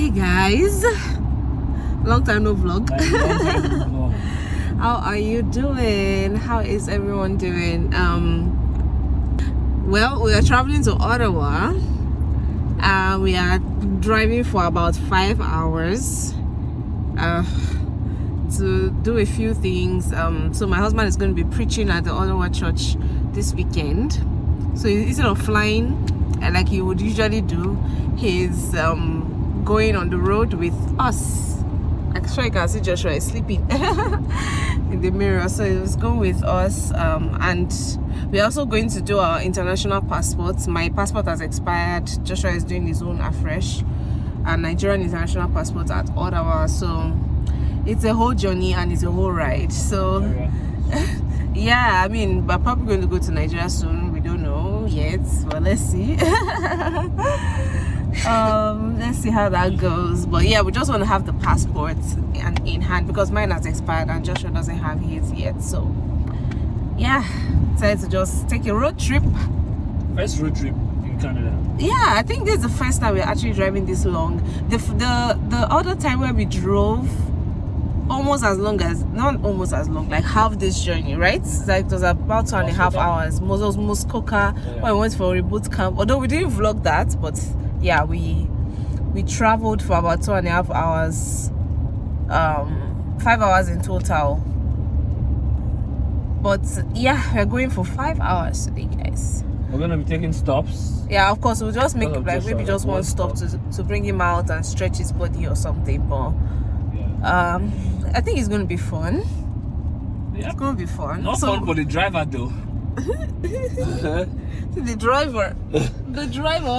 Hey guys, long time no vlog. How are you doing? How is everyone doing? Well, we are traveling to Ottawa. We are driving for about 5 hours to do a few things. So my husband is going to be preaching at the Ottawa church this weekend. So instead of flying like he would usually do, he's going on the road with us. I'm sure you can see Joshua is sleeping in the mirror. So he's going with us, and we're also going to do our international passports. My passport has expired. Joshua is doing his own afresh, and Nigerian international passport at Ottawa. So it's a whole journey and it's a whole ride. So yeah, I mean, we're probably going to go to Nigeria soon. We don't know yet, but let's see. Let's see how that goes. But yeah, we just want to have the passport in hand because mine has expired and Joshua doesn't have his yet. So yeah, decided to just take a road trip. First road trip in Canada. Yeah, I think this is the first time we're actually driving this long. The other time where we drove almost as long as, not almost as long, like half this journey, right? Like it was about 2.5 hours. Muskoka, when we went for a boot camp. Although we didn't vlog that, but yeah, we traveled for about 2.5 hours, 5 hours in total. But yeah, we're going for 5 hours today, guys. We're gonna be taking stops. Yeah, of course, we'll just make like maybe just one stop to bring him out and stretch his body or something. But I think it's gonna be fun. Yeah. It's gonna be fun. Not fun for the driver though. The driver.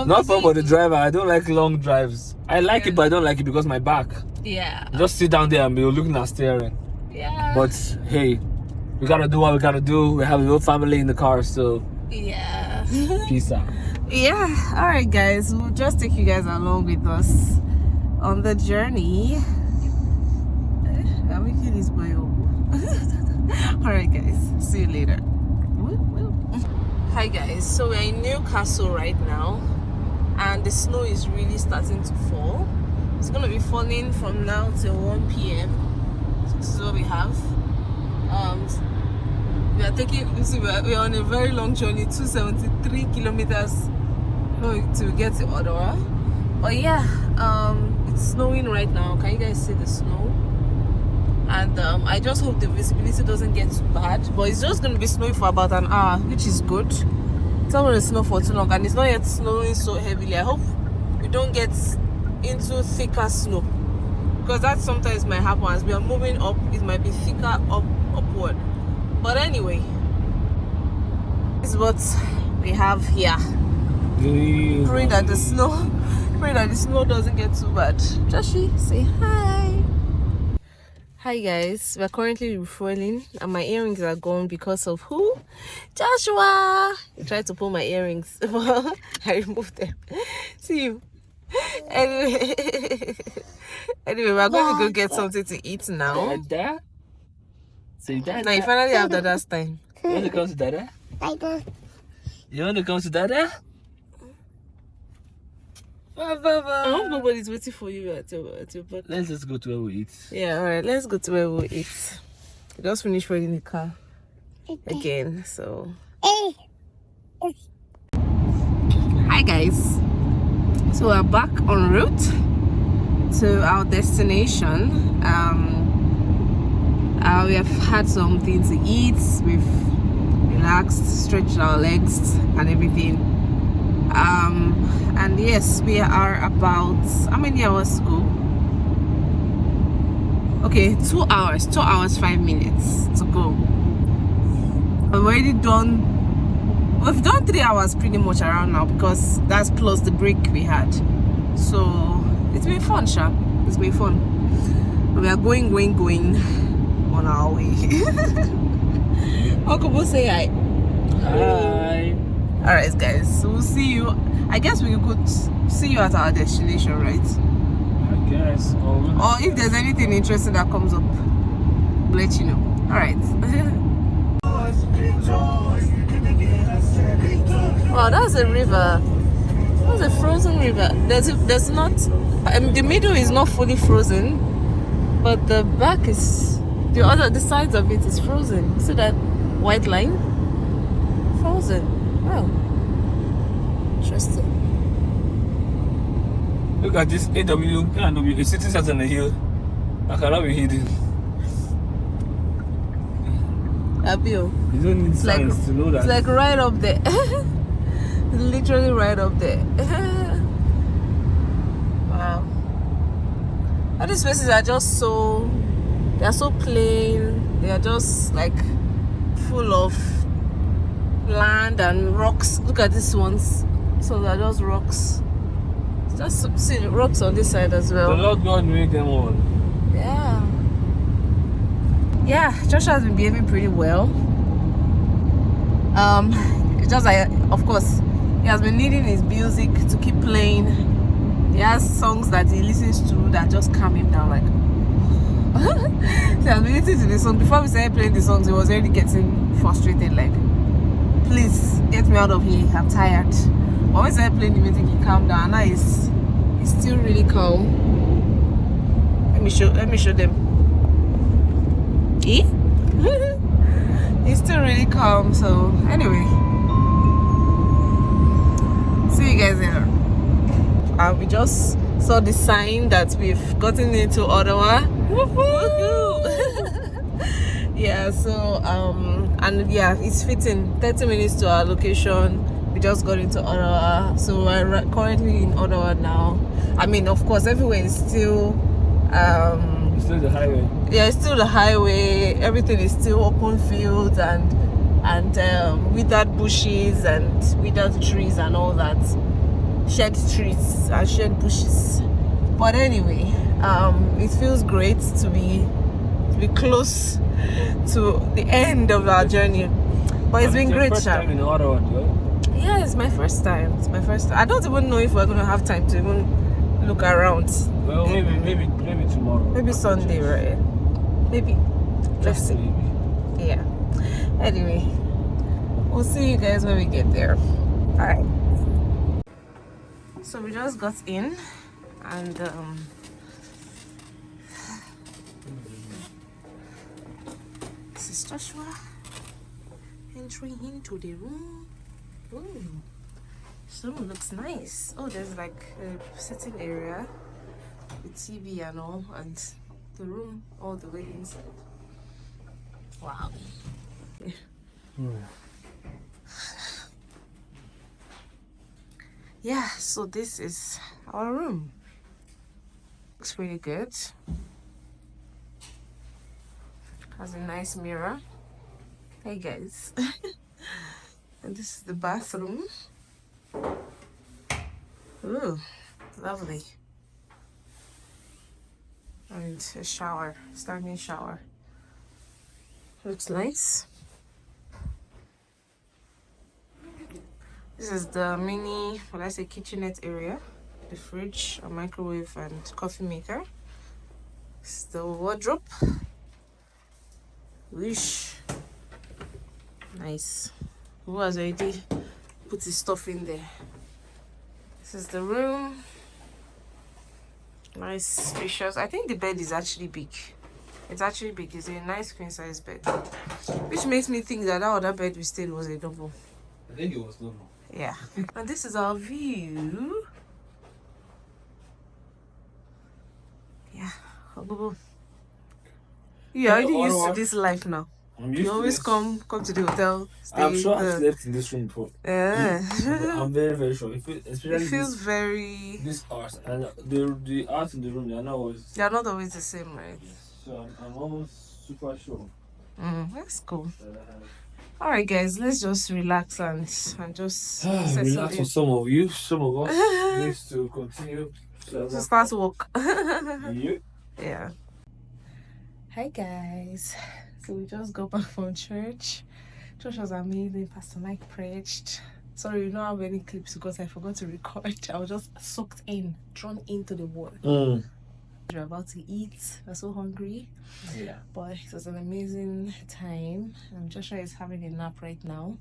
Not fun for the driver. I don't like long drives. I like it, but I don't like it because my back. Yeah. Just sit down there and be looking at steering. Yeah. But hey, we gotta do what we gotta do. We have a whole family in the car, so yeah. Peace out. Yeah. All right, guys. We'll just take you guys along with us on the journey. I'm making this boy up. All right, guys. See you later. Hi guys, so we're in Newcastle right now and the snow is really starting to fall. It's gonna be falling from now till 1 p.m. This is what we have. We are taking, you see, we're on a very long journey, 273 kilometers to get to Ottawa. But yeah, it's snowing right now. Can you guys see the snow? And I just hope the visibility doesn't get too bad, but it's just going to be snowing for about an hour, which is good. It's not going to snow for too long, and it's not yet snowing so heavily. I hope we don't get into thicker snow, because that sometimes might happen. As we are moving up, it might be thicker upward. But anyway, this is what we have here. Pray that the snow doesn't get too bad. Joshi, say hi. Hi guys, we're currently refueling and my earrings are gone because of who? Joshua! He tried to pull my earrings, but I removed them. See you. Anyway, we're going to go get something to eat now. Dada? Say Dada. Now you finally have Dada's time. You want to come to Dada? Dada. You want to come to Dada? I hope nobody's waiting for you at your birthday. Let's just go to where we eat. Yeah, alright, let's go to where we'll eat. We just finished riding the car again, so. Hi guys. So we're back en route to our destination. We have had something to eat. We've relaxed, stretched our legs and everything. And yes, we are about, how many hours to go? Okay, 2 hours 5 minutes to go. We've done 3 hours pretty much around now, because that's plus the break we had. So it's been fun, Sha. It's been fun. We are going on our way. Uncle Bo, say hi. Hi. Alright guys, so we'll see you. I guess we could see you at our destination, right? I guess. Or if there's anything interesting that comes up, we'll let you know. Alright. Wow, that's a river. What's a frozen river? There's not. The middle is not fully frozen, but the back is the sides of it is frozen. See that white line? Frozen. Wow. Interesting. Look at this AW. It's sitting out on the hill. I cannot be hidden. Abio. You don't need science to know that. It's like right up there. It's literally right up there. Wow. All these places are just they are so plain. They are just like full of land and rocks. Look at these ones. So they're just rocks. Just see rocks on this side as well. The Lord God made them all. Yeah. Yeah, Joshua has been behaving pretty well. It's just like, of course, he has been needing his music to keep playing. He has songs that he listens to that just calm him down. Like, he has been listening to the song. Before we started playing the songs, he was already getting frustrated. Like, please get me out of here. I'm tired. But when we started playing the music, he calmed down. Now he's still really calm. Let me show them. He's still really calm. So anyway, see you guys there. We just saw the sign that we've gotten into Ottawa. Yeah, so and yeah, it's fitting. 30 minutes to our location. We just got into Ottawa, so we're currently in Ottawa now. I mean, of course, everywhere is still It's still the highway. Yeah, it's still the highway. Everything is still open fields and withered bushes and withered trees and all that. Shed trees and shed bushes. But anyway, it feels great to be close to the end of our journey. But it's been great, first time in Ottawa, though? Yeah, it's my first time. It's my first time. I don't even know if we're gonna have time to even look around. Well, maybe tomorrow. Maybe Sunday, right? Maybe. Let's see. Maybe. Yeah. Anyway, we'll see you guys when we get there. Alright. So we just got in and this is Joshua entering into the room. Ooh. This room looks nice. Oh, there's like a sitting area with TV and all, and the room all the way inside. Wow. Yeah. Yeah, so this is our room. Looks pretty good. Has a nice mirror. Hey guys. And this is the bathroom. Ooh, lovely. And a shower, standing shower. Looks nice. This is the mini, kitchenette area. The fridge, a microwave, and coffee maker. This is the wardrobe. Wish. Nice. Who has already put his stuff in there? This is the room. Nice, spacious. I think the bed is actually big. It's actually big. It's a nice queen size bed, which makes me think that other bed we stayed was a double. I think it was double. Yeah. And this is our view. Yeah. You're already used to this life now. You always come to the hotel. I'm sure I've slept in this room before. Yeah. I'm very, very sure. Especially it feels very. This art and the art in the room, they're not always the same, right? So I'm almost super sure. That's cool. Alright guys, let's just relax and just relax for some of you. Some of us needs to continue to start work. Yeah. Hi guys. So we just got back from church. Church was amazing. Pastor Mike preached. Sorry, we don't have any clips because I forgot to record. I was just sucked in, drawn into the word. We're about to eat. We're so hungry. Yeah. But it was an amazing time. Joshua is having a nap right now.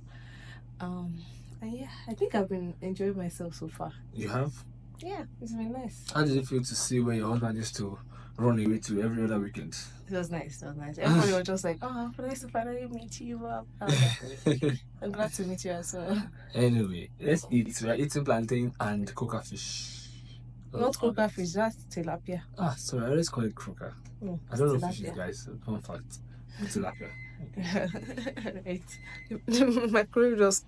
And yeah, I think I've been enjoying myself so far. You have? Yeah, it's been nice. How did it feel to see where your husband used to run away to every other weekend? It was nice. It was nice. Everybody was just like, "Oh, nice to finally meet you." I'm glad to meet you as well. Anyway, let's eat. We are eating plantain and croaker fish. Not croaker fish, that's tilapia. Ah, sorry, I always call it croaker. Oh, I don't know tilapia. fishes, guys. Fun fact. Tilapia. Right. My crew just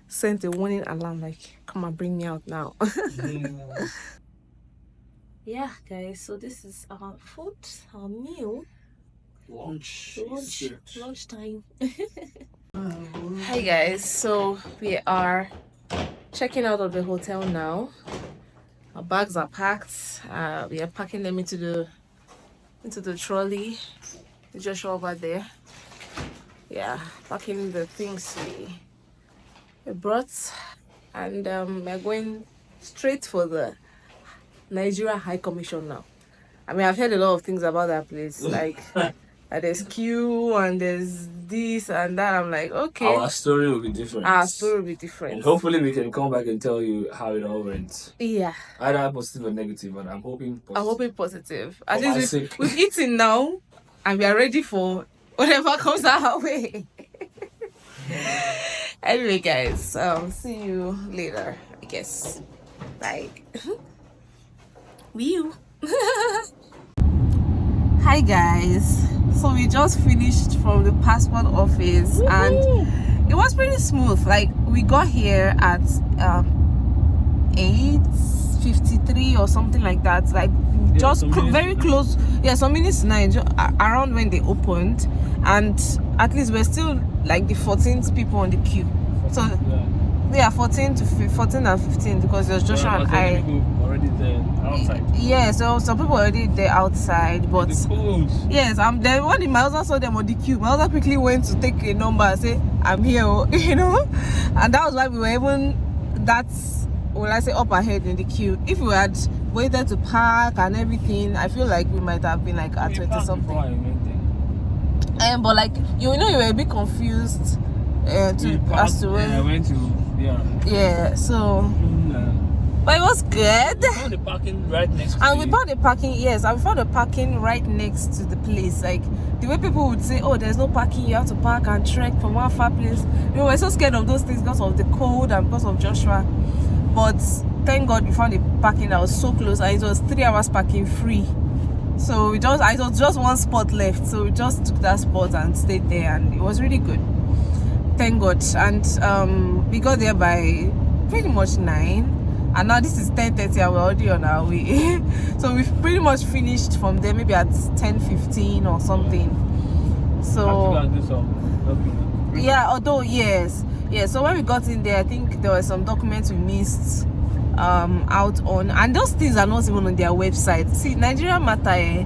sent a warning alarm like, come and bring me out now. Yeah, guys, so this is our food, our meal. Lunchtime. Hi guys, so we are checking out of the hotel now. Our bags are packed. We are packing them into the trolley. Joshua over there. Yeah, packing the things we brought, and we're going straight for the Nigeria High Commission now. I mean, I've heard a lot of things about that place, like there's queue and there's this and that. I'm like, okay, our story will be different. And hopefully we can come back and tell you how it all went. Yeah. Either positive or negative, and I'm hoping positive. At least we've eaten now, and we are ready for whatever comes our way. Anyway, guys, see you later, I guess. Bye. You. Hi guys, so we just finished from the passport office. Woo-hoo! And it was pretty smooth. Like, we got here at 8:53 or something like that, like just very close, some minutes to 9, around when they opened. And at least we're still like the 14th people on the queue. So yeah, 14 and 15, because there's Joshua and I already there outside. Yeah, so some people already there outside, but yes, then when my husband saw them on the queue, my husband quickly went to take a number and say, I'm here, you know. And that was why we were even up ahead in the queue. If we had waited to park and everything, I feel like we might have been like at 20 something. But like, you were a bit confused as to when I went to so but it was good. We found the parking right next to and we found the parking right next to the place. Like, the way people would say, oh, there's no parking, you have to park and trek from one far place. We were so scared of those things because of the cold and because of Joshua. But thank God we found a parking that was so close, and it was 3 hours parking free. So it was just one spot left, so we just took that spot and stayed there, and it was really good. Thank God. And we got there by pretty much 9, and now this is 10:30 and we're already on our way. So we've pretty much finished from there maybe at 10:15 or something. So so when we got in there, I think there were some documents we missed out on, and those things are not even on their website. See, Nigeria matter,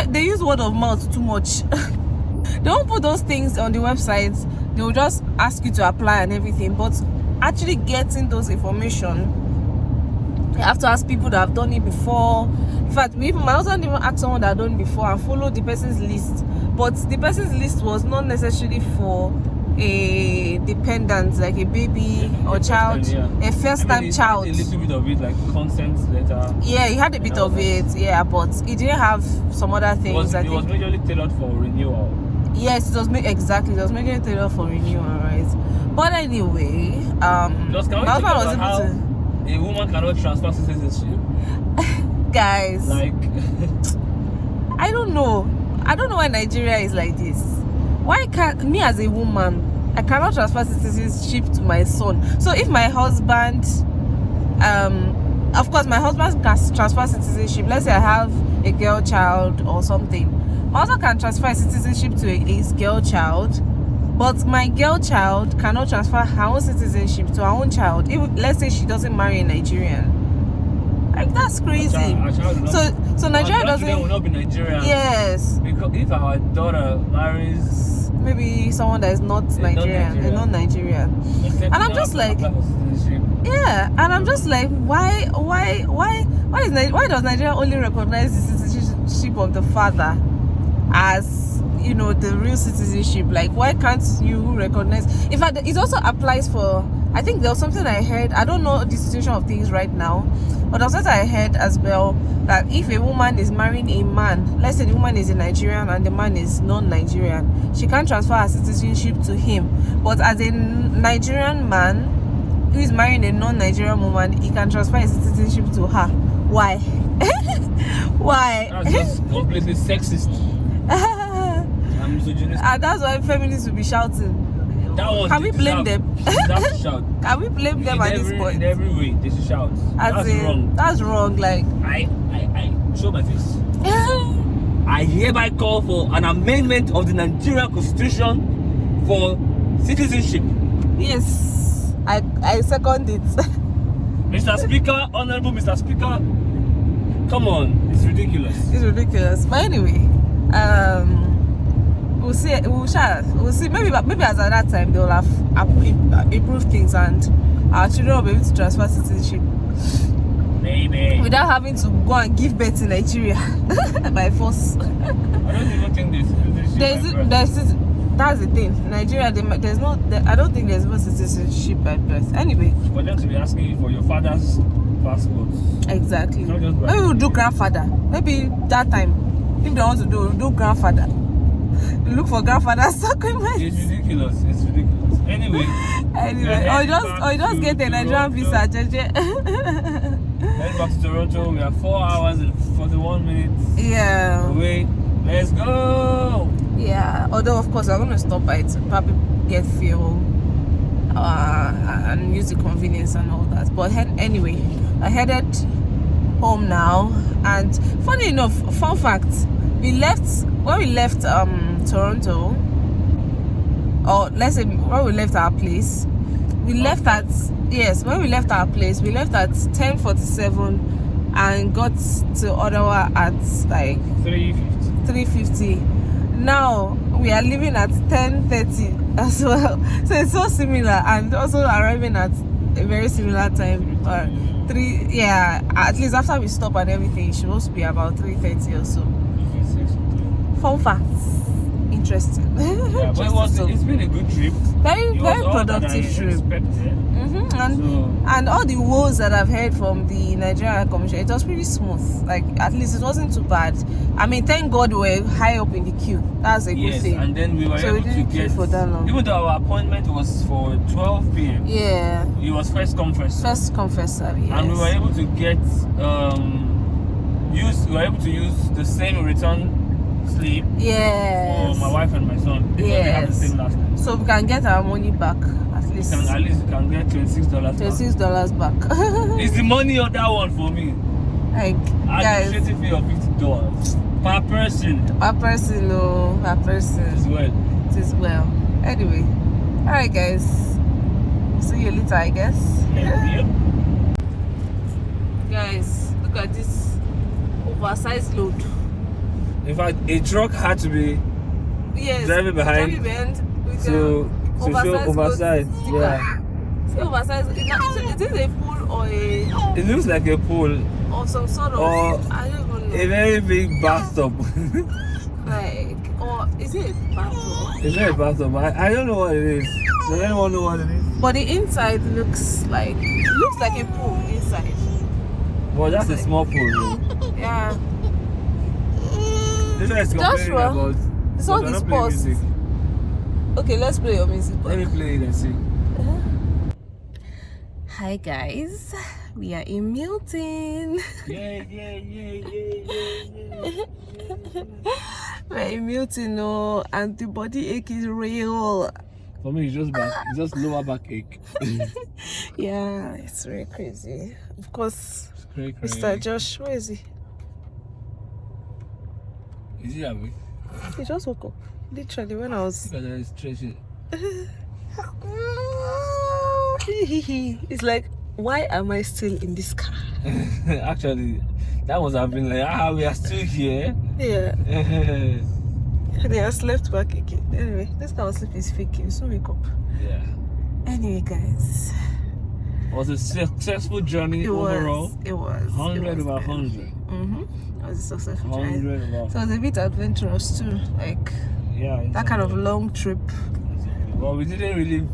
they use word of mouth too much. They don't put those things on the websites. They will just ask you to apply and everything, but actually getting those information, you have to ask people that have done it before. In fact, my husband even asked someone that had done it before and followed the person's list, but the person's list was not necessarily for a dependent, like a baby or child, a first-time child. A little bit of it, like consent letter. Yeah, he had a bit of it, but he didn't have some other things. It was majorly tailored for renewal. Yes, it was majorly tailored for renewal, right? But anyway, my husband was able to. A woman cannot transfer citizenship. Guys, like I don't know why Nigeria is like this. Why can't me as a woman, I cannot transfer citizenship to my son? So if my husband, of course my husband can transfer citizenship. Let's say I have a girl child or something. My husband can transfer citizenship to his girl child, but my girl child cannot transfer her own citizenship to her own child. Let's say she doesn't marry a Nigerian. Like, that's crazy. So Nigeria doesn't. Will not be Nigerian. Yes. Because if our daughter marries maybe someone that is not Nigerian, and I'm just like, and I'm just like, why does Nigeria only recognize the citizenship of the father as, the real citizenship? Like, why can't you recognize? In fact, it also applies for I think there was something I heard. I don't know the situation of things right now, but there was something I heard as well, that if a woman is marrying a man, let's say the woman is a Nigerian and the man is non-Nigerian, she can't transfer her citizenship to him. But as a Nigerian man who is marrying a non-Nigerian woman, he can transfer his citizenship to her. Why? Why? That's just completely sexist. I'm misogynistic. And that's why feminists will be shouting. That one, can we blame them? That's shout. Can we blame them at this point? In every way, they should shout. That's wrong. That's wrong. Like, I show my face. I hereby call for an amendment of the Nigerian Constitution for citizenship. Yes, I second it. Mr. Speaker, Honorable Mr. Speaker, come on, it's ridiculous. It's ridiculous. But anyway, we'll see. We'll see. Maybe as at that time they will have improved things and our children will be able to transfer citizenship. Maybe. Without having to go and give birth in Nigeria by force. I don't even think that's the thing. Nigeria, I don't think there's no citizenship by birth. Anyway. For them to be asking you for your father's passports. Exactly. Maybe we'll do grandfather. Maybe that time, if they want to do, we'll do grandfather. Look for grandfather's documents. It's ridiculous. It's ridiculous. Anyway. Or just get a Nigerian visa, JJ. Heading back to Toronto. We are 4 hours and 41 minutes. Yeah. Away. Let's go. Yeah. Although of course I'm gonna stop by to probably get fuel and use the convenience and all that. But anyway, I headed home now. And funny enough, fun fact, when we left Toronto, or let's say when we left our place, when we left at 10:47 and got to Ottawa at like 3:50. Now we are leaving at 10:30 as well, so it's so similar, and also arriving at a very similar time. At least after we stop and everything, it's supposed to be about 3:30 or so. Fun facts. Interesting. Yeah, but it's been a good trip. Very productive trip. And all the woes that I've heard from the Nigerian Commission, it was pretty smooth. Like, at least it wasn't too bad. I mean, thank God we're high up in the queue. That's a good thing. And then we were able to get for that long. Even though our appointment was for 12 p.m. Yeah. It was first come first serve. First come first serve, yes. And we were able to get use the same return slip for my wife and my son, because they have the same last name. So we can get our money back at least. At least we can get $26 back. It's the money of that one for me. Like, administrative fee of $50 per person. Per person. It is well. Anyway, alright guys, we'll see you later, I guess. Yep. Guys, look at this oversized load. In fact, a truck had to be driving behind with to show oversized. Yeah. See, oversized. Is it a pool or a? It looks like a pool. Or some sort of. Or I don't even know. A very big bathtub. Or is it a bathtub? It's not a bathtub. I don't know what it is. Does anyone know what it is? But the inside looks like a pool inside. Well, that's a small pool. Yeah. This one is complaining about. This one is paused. Okay, let's play your music. Let me play it and see. Hi guys, we are in Milton. Yeah. We're in Milton, and the body ache is real. For me, it's just lower back ache. Yeah, it's very crazy. Of course, crazy. Mr. Josh, where is he? Is he awake? He just woke up. Literally, when I was. Look at that stretching. It's like, why am I still in this car? Actually, that must have been like, we are still here. Yeah. They are slept back again. Anyway, this kind of sleep is fake. You soon wake up. Yeah. Anyway, guys. It was a successful journey overall. It was. 100 over 100. It was a successful 100 journey. over. So it was a bit adventurous too. Like, yeah, that kind of long trip. Well, we didn't really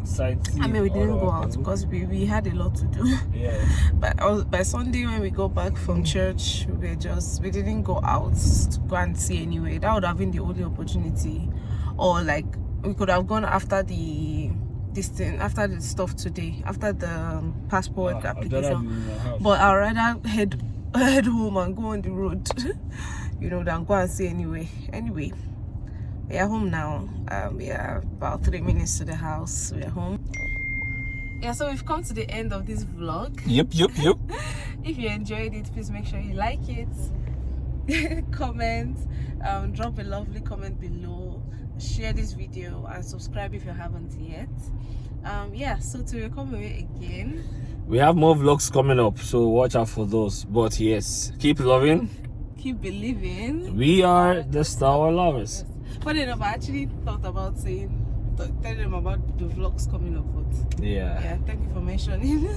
sightsee. I mean, we didn't go Ottawa, out Peru. because we had a lot to do. Yeah. But by Sunday when we got back from church, we didn't go out to go and see anyway. That would have been the only opportunity, or like we could have gone after the stuff today, after the passport I'd rather be application. in my house. But I'd rather head home and go on the road, than go and see anyway. Anyway, we are home now. We are about 3 minutes to the house. We are home. Yeah, so we've come to the end of this vlog. Yep. If you enjoyed it, please make sure you like it, comment, drop a lovely comment below, share this video, and subscribe if you haven't yet. Yeah, so till we come away again, We have more vlogs coming up, so watch out for those. But yes, keep loving. keep believing. We are the Stalwart lovers. Funny enough, I actually thought about telling them about the vlogs coming up, but Yeah. yeah, thank you for mentioning.